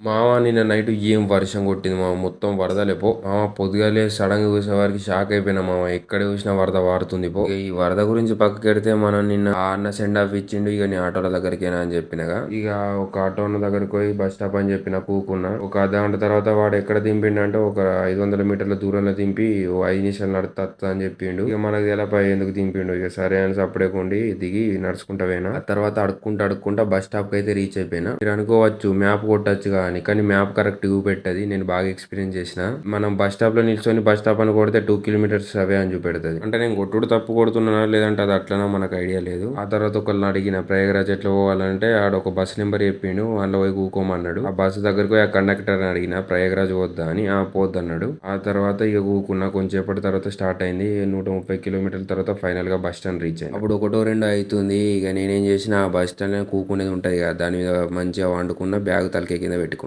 మామ నిన్న నైట్ ఏం వర్షం కొట్టింది మామ, మొత్తం వరదలే పో మామ. పొద్దుగాలే సడన్ గా చూసేవారికి షాక్ అయిపోయినా మామ, ఎక్కడ చూసినా వరద వారుతుంది పో. ఇక ఈ వరద గురించి పక్కకెడితే మనం నిన్న ఆ అన్న సెండ్ ఆఫ్ ఇచ్చిండు. ఇక నీ ఆటోల దగ్గరికేనా అని చెప్పినగా, ఇక ఒక ఆటో అన్న దగ్గరికి పోయి బస్ స్టాప్ అని చెప్పిన కూకున్నా. ఒక అర్ధ గంట తర్వాత వాడు ఎక్కడ దింపిండు, ఒక 500 మీటర్ల దూరంలో దింపి ఓ 5 నిమిషాలు నడుస్తా అని చెప్పిండు. ఇక మనకు తెలపై ఎందుకు దింపిండు. ఇక సరే అని సప్పుడేకుండి దిగి నడుచుకుంటా పోయినా. ఆ తర్వాత అడుక్కుంటా బస్ స్టాప్ కి అయితే రీచ్ అయిపోయినా. మీరు అనుకోవచ్చు మ్యాప్ కొట్టచ్చు కానీ మ్యాప్ కరెక్ట్ చూపెట్టది. నేను బాగా ఎక్స్పీరియన్స్ చేసిన. మనం బస్ స్టాప్ లో నిల్చొని బస్ స్టాప్ అని కొడితే 2 కిలోమీటర్స్ అవే అని చూపెడుతుంది. అంటే నేను కొట్టుడు తప్పు కొడుతున్నానా లేదంటే అది అట్లనా మనకు ఐడియా లేదు. ఆ తర్వాత ఒకళ్ళని అడిగిన ప్రయాగరాజ్ ఎట్లా పోవాలంటే ఆడ ఒక బస్ నెంబర్ చెప్పిండు, అందులో పోయి కూకోమన్నాడు. ఆ బస్సు దగ్గరకు పోయి ఆ కండక్టర్ అడిగిన ప్రయాగరాజ్ పోద్దా అని. ఆ పోద్దన్నాడు. ఆ తర్వాత ఇక కూకున్నా. కొంచెంసేపటి తర్వాత స్టార్ట్ అయింది. 130 కిలోమీటర్ల తర్వాత ఫైనల్ గా బస్ స్టాండ్ రీచ్ అయింది. అప్పుడు ఒకటో రెండో అవుతుంది. ఇక నేనేం చేసిన, ఆ బస్ స్టాండ్ కూకునేది ఉంటది కదా, దాని మీద మంచిగా వండుకున్న బ్యాగ్ తలకే కింద పెట్టుకున్నా.